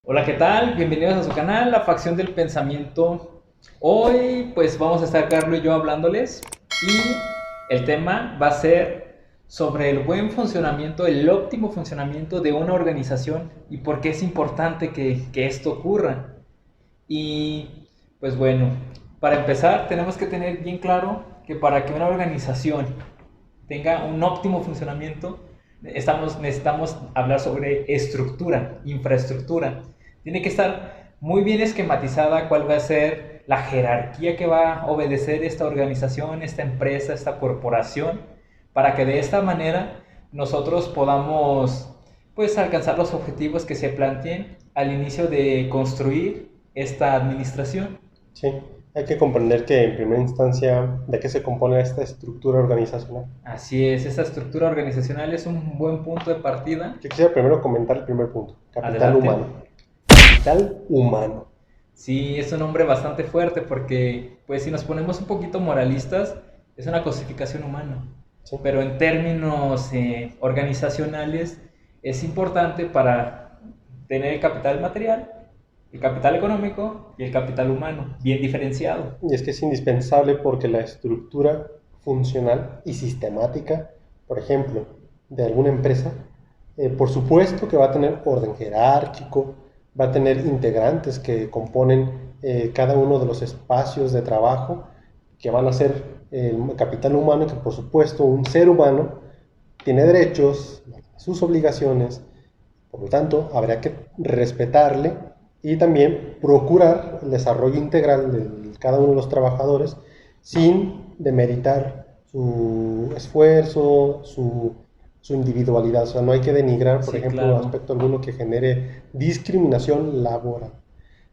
Hola, ¿qué tal? Bienvenidos a su canal, La Facción del Pensamiento. Hoy pues vamos a estar Carlos y yo hablándoles y el tema va a ser sobre el buen funcionamiento, el óptimo funcionamiento de una organización y por qué es importante que esto ocurra. Y pues bueno, para empezar tenemos que tener bien claro que para que una organización tenga un óptimo funcionamiento, necesitamos hablar sobre estructura, infraestructura. Tiene que estar muy bien esquematizada cuál va a ser la jerarquía que va a obedecer esta organización, esta empresa, esta corporación, para que de esta manera nosotros podamos pues alcanzar los objetivos que se planteen al inicio de construir esta administración. Sí, hay que comprender que en primera instancia de qué se compone esta estructura organizacional. Así es, esta estructura organizacional es un buen punto de partida. Yo quisiera primero comentar el primer punto, capital Adelante. humano. Capital humano. Sí, es un nombre bastante fuerte porque, pues, si nos ponemos un poquito moralistas, es una cosificación humana. ¿Sí? Pero en términos organizacionales, es importante para tener el capital material, el capital económico y el capital humano, bien diferenciado. Y es que es indispensable porque la estructura funcional y sistemática, por ejemplo, de alguna empresa, por supuesto que va a tener orden jerárquico, va a tener integrantes que componen cada uno de los espacios de trabajo que van a ser el capital humano y que por supuesto un ser humano tiene derechos, sus obligaciones, por lo tanto habrá que respetarle y también procurar el desarrollo integral de cada uno de los trabajadores sin demeritar su esfuerzo, su individualidad. O sea, no hay que denigrar, por Sí, ejemplo, claro. aspecto alguno que genere discriminación laboral.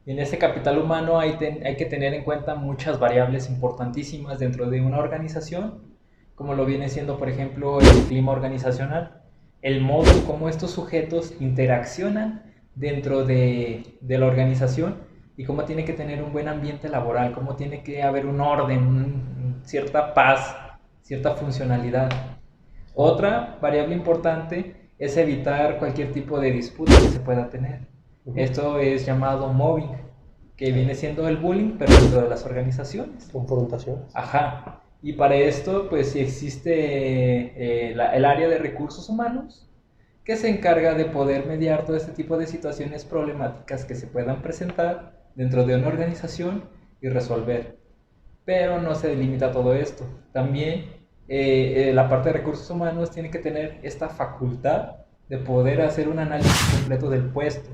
Y en ese capital humano hay que tener en cuenta muchas variables importantísimas dentro de una organización, como lo viene siendo, por ejemplo, el clima organizacional, el modo en cómo estos sujetos interaccionan dentro de la organización y cómo tiene que tener un buen ambiente laboral, cómo tiene que haber un orden, cierta paz, cierta funcionalidad. Otra variable importante es evitar cualquier tipo de disputa que se pueda tener. Esto es llamado mobbing, que viene siendo el bullying, pero dentro de las organizaciones. Confrontaciones. Ajá. Y para esto, pues sí existe el área de recursos humanos que se encarga de poder mediar todo este tipo de situaciones problemáticas que se puedan presentar dentro de una organización y resolver. Pero no se delimita todo esto. También la parte de recursos humanos tiene que tener esta facultad de poder hacer un análisis completo del puesto.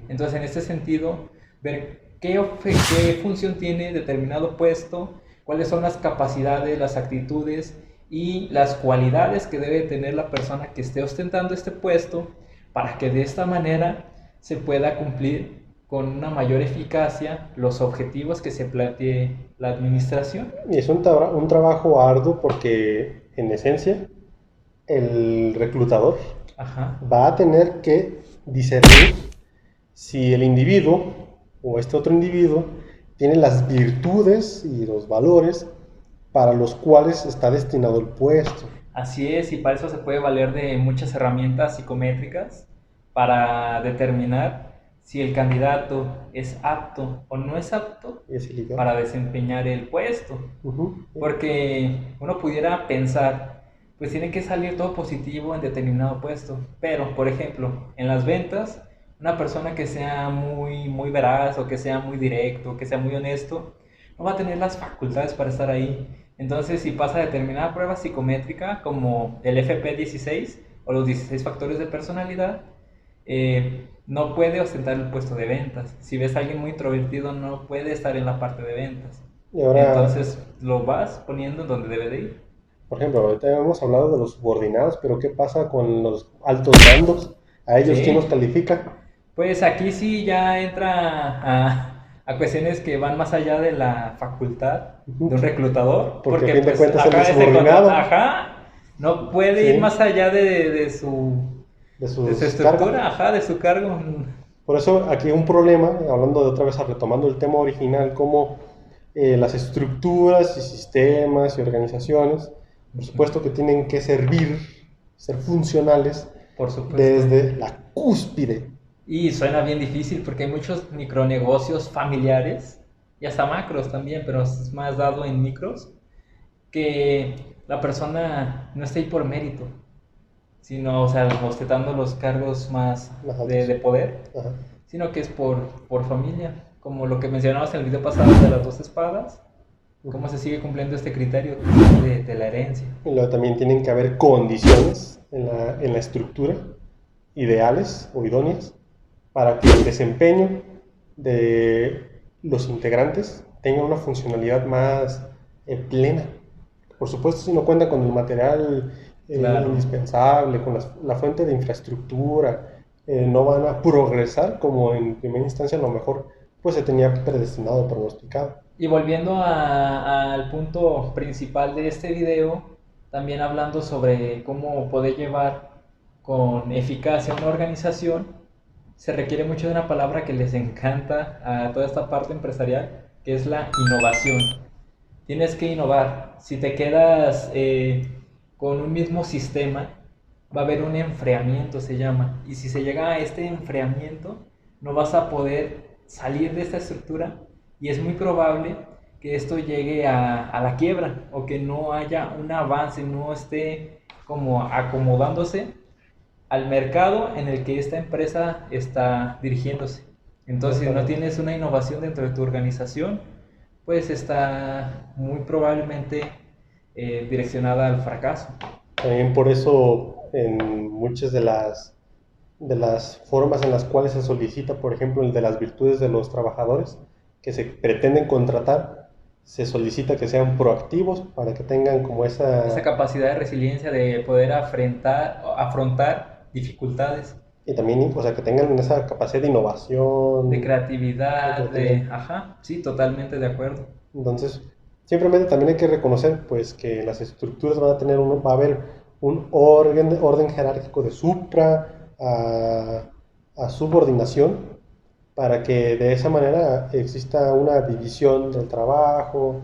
Entonces, en este sentido, ver qué función tiene determinado puesto, cuáles son las capacidades, las actitudes y las cualidades que debe tener la persona que esté ostentando este puesto para que de esta manera se pueda cumplir con una mayor eficacia los objetivos que se plantee la administración. Y es un trabajo arduo porque, en esencia, el reclutador Ajá. va a tener que discernir si el individuo o este otro individuo tiene las virtudes y los valores para los cuales está destinado el puesto. Así es, y para eso se puede valer de muchas herramientas psicométricas para determinar si el candidato es apto o no es apto Y es ilegal. para desempeñar el puesto. Porque uno pudiera pensar, pues tiene que salir todo positivo en determinado puesto. Pero, por ejemplo, en las ventas, una persona que sea muy veraz o que sea muy directo, que sea muy honesto, no va a tener las facultades para estar ahí. Entonces, si pasa determinada prueba psicométrica, como el FP16 o los 16 factores de personalidad, no puede ostentar el puesto de ventas. Si ves a alguien muy introvertido, no puede estar en la parte de ventas. Y ahora, Entonces, lo vas poniendo en donde debe de ir. por ejemplo, ahorita hemos hablado de los subordinados, pero ¿qué pasa con los altos mandos? ¿A ellos quién los Sí, califica? pues aquí sí ya entra a cuestiones que van más allá de la facultad de un reclutador, Porque a porque fin de pues cuentas él acá es este subordinado. ajá, no puede ir Sí, más allá de de su sus cargos. estructura, ajá, de su cargo. Por eso aquí un problema, hablando de otra vez, retomando el tema original, cómo las estructuras y sistemas y organizaciones, por supuesto que tienen que servir, ser funcionales Por supuesto. desde la cúspide. Y suena bien difícil porque hay muchos micronegocios familiares y hasta macros también, pero es más dado en micros, que la persona no está ahí por mérito, sino, o sea, ostentando los cargos más Más de altos. poder, Ajá. sino que es por familia, como lo que mencionabas en el video pasado de las dos espadas, cómo se sigue cumpliendo este criterio de la herencia. Y luego también tienen que haber condiciones en la estructura, ideales o idóneas, para que el desempeño de los integrantes tenga una funcionalidad más plena. Por supuesto, si no cuenta con el material Claro. indispensable, con la fuente de infraestructura, no van a progresar como en primera instancia a lo mejor pues se tenía predestinado o pronosticado. Y volviendo al punto principal de este video, también hablando sobre cómo poder llevar con eficacia una organización, se requiere mucho de una palabra que les encanta a toda esta parte empresarial, que es la innovación. Tienes que innovar. Si te quedas con un mismo sistema, va a haber un enfriamiento, se llama. Y si se llega a este enfriamiento, no vas a poder salir de esta estructura y es muy probable que esto llegue a la quiebra o que no haya un avance, no esté como acomodándose al mercado en el que esta empresa está dirigiéndose. Entonces, si no tienes una innovación dentro de tu organización, pues está muy probablemente direccionada al fracaso. También por eso en muchas de las formas en las cuales se solicita, por ejemplo, el de las virtudes de los trabajadores que se pretenden contratar, se solicita que sean proactivos para que tengan como Esa capacidad de resiliencia de poder afrontar dificultades, y también, o sea, que tengan esa capacidad de innovación, de creatividad, de creatividad. Ajá, sí, totalmente de acuerdo. Entonces, simplemente también hay que reconocer, pues, que las estructuras van a tener va a haber un orden jerárquico de supra a subordinación, para que de esa manera exista una división del trabajo,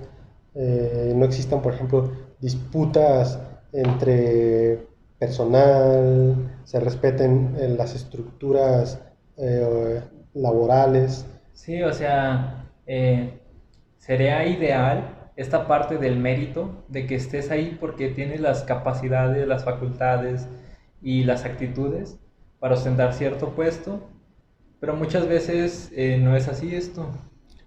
no existan, por ejemplo, disputas entre personal, se respeten las estructuras laborales. Sí, o sea, sería ideal esta parte del mérito, de que estés ahí porque tienes las capacidades, las facultades y las actitudes para ostentar cierto puesto, pero muchas veces no es así esto.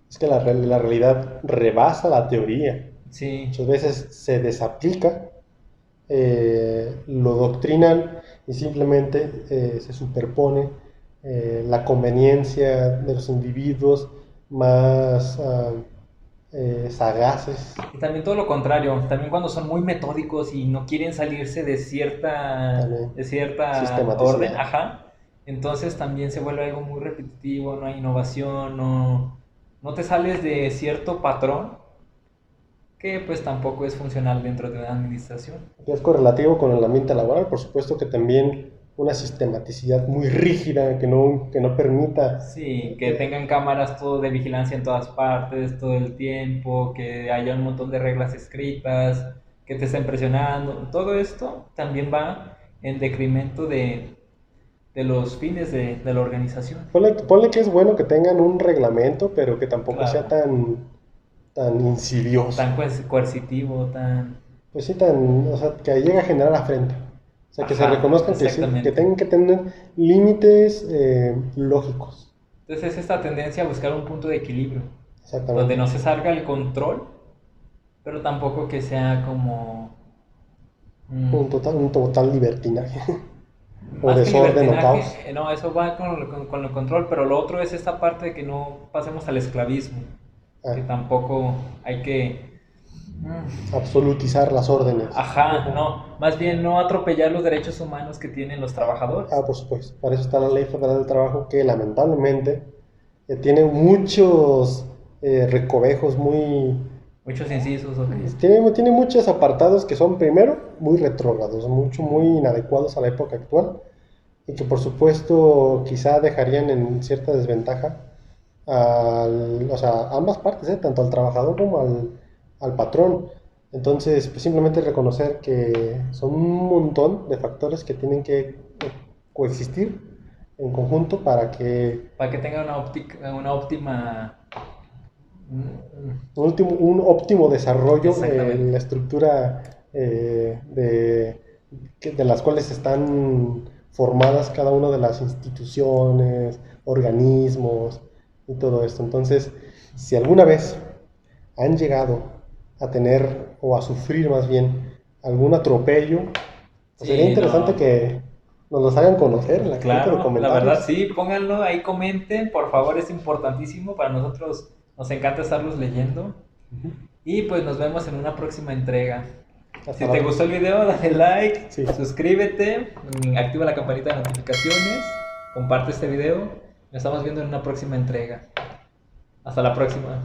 Es que la realidad rebasa la teoría. Sí, Muchas veces se desaplica lo doctrinal y simplemente se superpone la conveniencia de los individuos más sagaces. y también todo lo contrario, también cuando son muy metódicos y no quieren salirse También de cierta sistematicidad. orden, ajá, entonces también se vuelve algo muy repetitivo, no hay innovación, no te sales de cierto patrón que pues tampoco es funcional dentro de una administración. Y es correlativo con el ambiente laboral, por supuesto que también una sistematicidad muy rígida que no permita. Sí, que tengan cámaras todo de vigilancia en todas partes, todo el tiempo, que haya un montón de reglas escritas, que te estén presionando. Todo esto también va en decremento de los fines de la organización. Ponle que es bueno que tengan un reglamento, pero que tampoco Claro. sea tan insidioso. Tan coercitivo, tan... Pues sí, o sea, que llegue a generar afrenta. O sea, que se Ajá, reconozcan que, sí, exactamente. que tengan que tener límites lógicos. Entonces es esta tendencia a buscar un punto de equilibrio, Exactamente. donde no se salga el control, pero tampoco que sea como... Un total libertinaje. O Más que desorden o libertinaje, caos. no, eso va con el control, pero lo otro es esta parte de que no pasemos al esclavismo, que Ah, tampoco hay que... absolutizar las órdenes. Ajá, no, más bien no atropellar los derechos humanos que tienen los trabajadores. Ah, por supuesto. Para eso está la Ley Federal del Trabajo, que lamentablemente tiene muchos recovejos Muchos incisos, ok. Tiene muchos apartados que son, primero, muy retrógrados, muy inadecuados a la época actual, y que por supuesto quizá dejarían en cierta desventaja o sea, a ambas partes, tanto al trabajador como al patrón. Entonces, pues simplemente reconocer que son un montón de factores que tienen que coexistir en conjunto Para que tenga una óptima... un óptimo desarrollo en Exactamente. la estructura de las cuales están formadas cada una de las instituciones, organismos y todo esto. Entonces, si alguna vez han llegado a tener o a sufrir más bien algún atropello, pues sería Sí, interesante no. que nos los hagan conocer en la cajita de Claro, la verdad comentarios. sí, pónganlo ahí, comenten, por favor, es importantísimo para nosotros, nos encanta estarlos leyendo Ujú. y pues nos vemos en una próxima entrega. Hasta Si te la... gustó el video, dale like, Sí, suscríbete, activa la campanita de notificaciones, comparte este video, nos estamos viendo en una próxima entrega. Hasta la próxima.